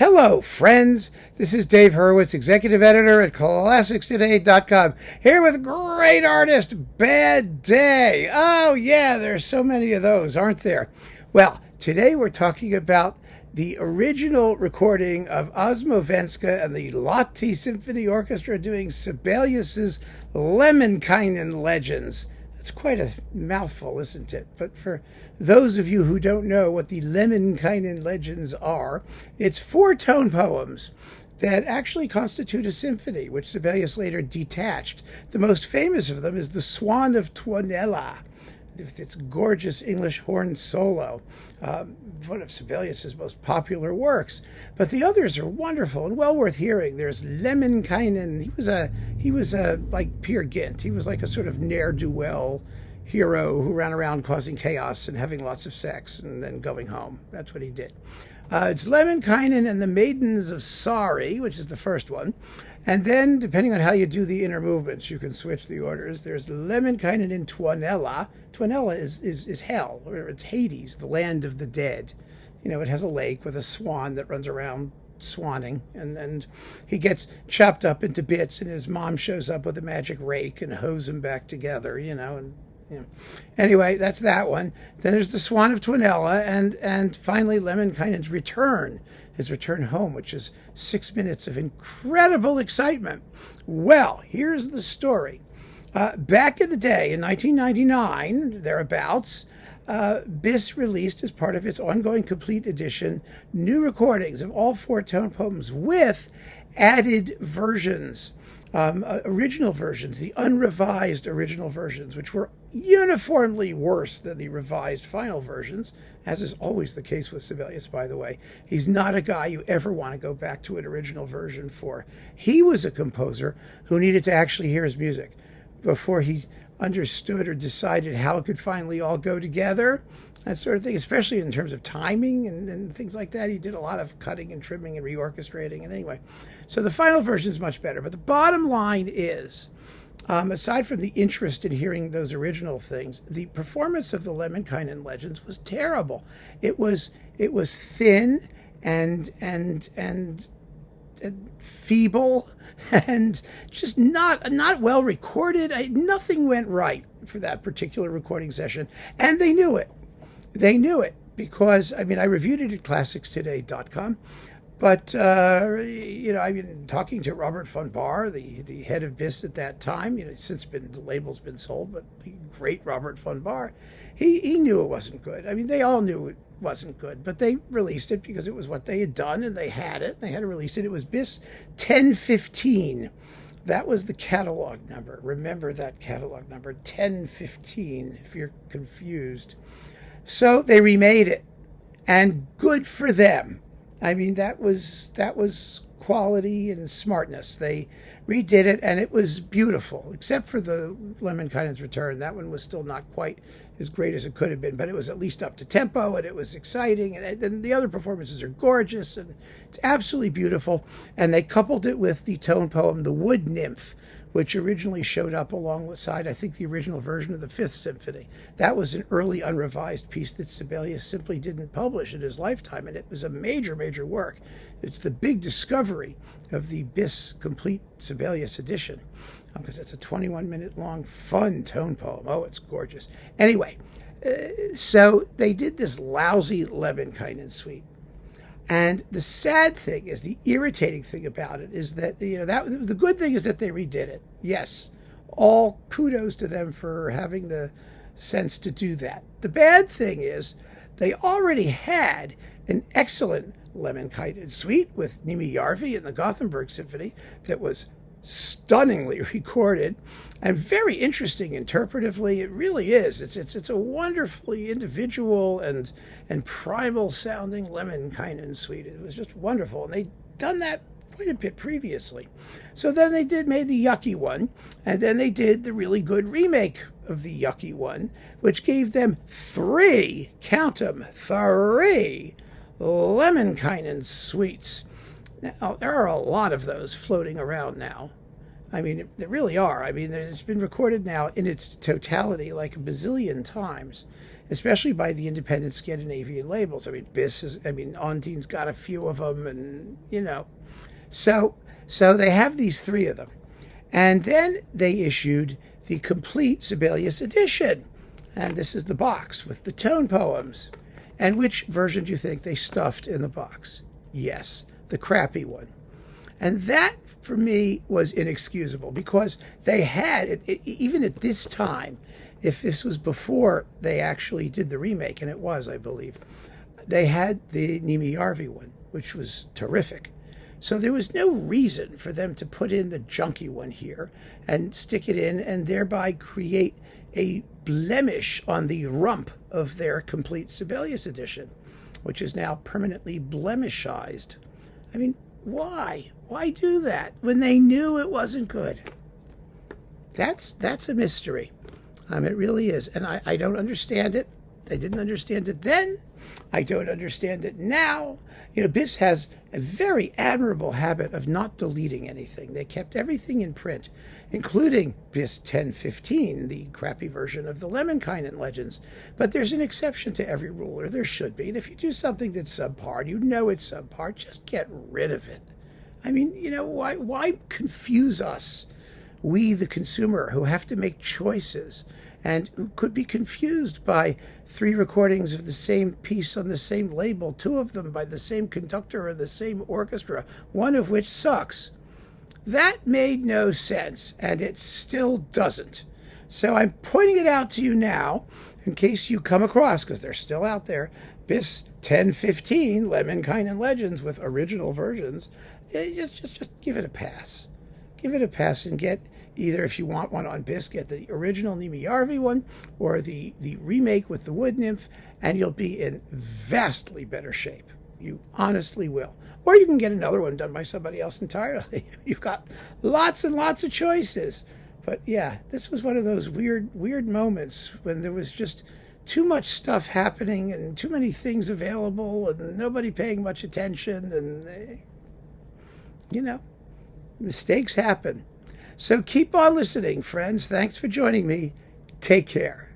Hello, friends. This is Dave Hurwitz, executive editor at ClassicsToday.com, here with great artist Bad Day. Oh, yeah, there's so many of those, aren't there? Well, today we're talking about the original recording of Osmo Vänskä and the Lahti Symphony Orchestra doing Sibelius's Lemminkäinen Legends. It's quite a mouthful, isn't it? But for those of you who don't know what the Lemminkäinen legends are, it's 4 tone poems that actually constitute a symphony, which Sibelius later detached. The most famous of them is The Swan of Tuonela, with its gorgeous English horn solo, one of Sibelius's most popular works. But the others are wonderful and well worth hearing. There's Lemminkäinen. He was like Peer Gynt. He was like a sort of ne'er-do-well hero who ran around causing chaos and having lots of sex and then going home. That's what he did. It's Lemminkäinen and the Maidens of Sorry, which is the first one. And then, depending on how you do the inner movements, you can switch the orders. There's Lemminkäinen in Tuonela. Tuonela is hell, or it's Hades, the land of the dead. You know, it has a lake with a swan that runs around swanning, and he gets chopped up into bits, and his mom shows up with a magic rake and hoes him back together, and anyway, that's that one. Then there's the Swan of Tuonela, and finally Lemminkäinen's return, his return home, which is 6 minutes of incredible excitement. Well, here's the story. Back in the day, in 1999, thereabouts, BIS released, as part of its ongoing complete edition, new recordings of all 4 tone poems with added versions. Original versions, the unrevised original versions, which were uniformly worse than the revised final versions, as is always the case with Sibelius, by the way. He's not a guy you ever want to go back to an original version for. He was a composer who needed to actually hear his music before he understood or decided how it could finally all go together, that sort of thing, especially in terms of timing and things like that. He did a lot of cutting and trimming and reorchestrating. And anyway, so the final version is much better. But the bottom line is, aside from the interest in hearing those original things, the performance of the Lemminkäinen Legends was terrible. It was thin and feeble and just not well recorded. Nothing went right for that particular recording session, and they knew it. They knew it because, I reviewed it at ClassicsToday.com, but, I've been talking to Robert von Bahr, the head of BIS at that time. Since the label's been sold, but the great Robert von Bahr, he knew it wasn't good. They all knew it wasn't good, but they released it because it was what they had done, and they had it. They had to release it. It was BIS 1015. That was the catalog number. Remember that catalog number, 1015, if you're confused. So they remade it, and good for them. That was quality and smartness. They redid it, and it was beautiful, except for the Lemminkäinen's Return. That one was still not quite as great as it could have been, but it was at least up to tempo, and it was exciting, and the other performances are gorgeous, and it's absolutely beautiful. And they coupled it with the tone poem, The Wood Nymph, which originally showed up alongside, I think, the original version of the Fifth Symphony. That was an early unrevised piece that Sibelius simply didn't publish in his lifetime, and it was a major, major work. It's the big discovery of the BIS Complete Sibelius Edition, because it's a 21-minute long, fun tone poem. Oh, it's gorgeous. Anyway, so they did this lousy Lemminkäinen suite. And the sad thing is, the irritating thing about it is that, the good thing is that they redid it. Yes, all kudos to them for having the sense to do that. The bad thing is they already had an excellent Lemminkäinen suite with Nimi Järvi and the Gothenburg Symphony that was stunningly recorded and very interesting interpretively. It really is. It's a wonderfully individual and primal sounding Lemminkäinen suite. It was just wonderful, and they'd done that quite a bit previously. So then they made the yucky one, and then they did the really good remake of the yucky one, which gave them 3, count 'em, 3 Lemminkäinen suites. Now, there are a lot of those floating around now. There really are. It's been recorded now in its totality like a bazillion times. especially by the independent Scandinavian labels. I mean, Ondine's got a few of them, and so they have these three of them, and then they issued the complete Sibelius Edition, and this is the box with the tone poems. And which version do you think they stuffed in the box? Yes, the crappy one. And that, for me, was inexcusable, because they had, even at this time, if this was before they actually did the remake, and it was, I believe, they had the Nimi Järvi one, which was terrific. So there was no reason for them to put in the junky one here and stick it in and thereby create a blemish on the rump of their complete Sibelius Edition, which is now permanently blemishized. I mean, why? Why do that when they knew it wasn't good? That's a mystery. It really is. And I don't understand it. I didn't understand it then. I don't understand it now. BIS has a very admirable habit of not deleting anything. They kept everything in print, including BIS 1015, the crappy version of the Lemminkäinen legends. But there's an exception to every rule, or there should be. And if you do something that's subpar, it's subpar, just get rid of it. I mean, why confuse us, we the consumer, who have to make choices and who could be confused by 3 recordings of the same piece on the same label, 2 of them by the same conductor or the same orchestra, one of which sucks. That made no sense, and it still doesn't. So I'm pointing it out to you now, in case you come across, because they're still out there, BIS 1015 Lemminkäinen Legends with original versions. Just give it a pass. Give it a pass and get, either if you want one on BIS, get the original Nimi Järvi one or the remake with the wood nymph, and you'll be in vastly better shape. You honestly will. Or you can get another one done by somebody else entirely. You've got lots and lots of choices. But yeah, this was one of those weird moments when there was just too much stuff happening and too many things available and nobody paying much attention, and mistakes happen. So keep on listening, friends. Thanks for joining me. Take care.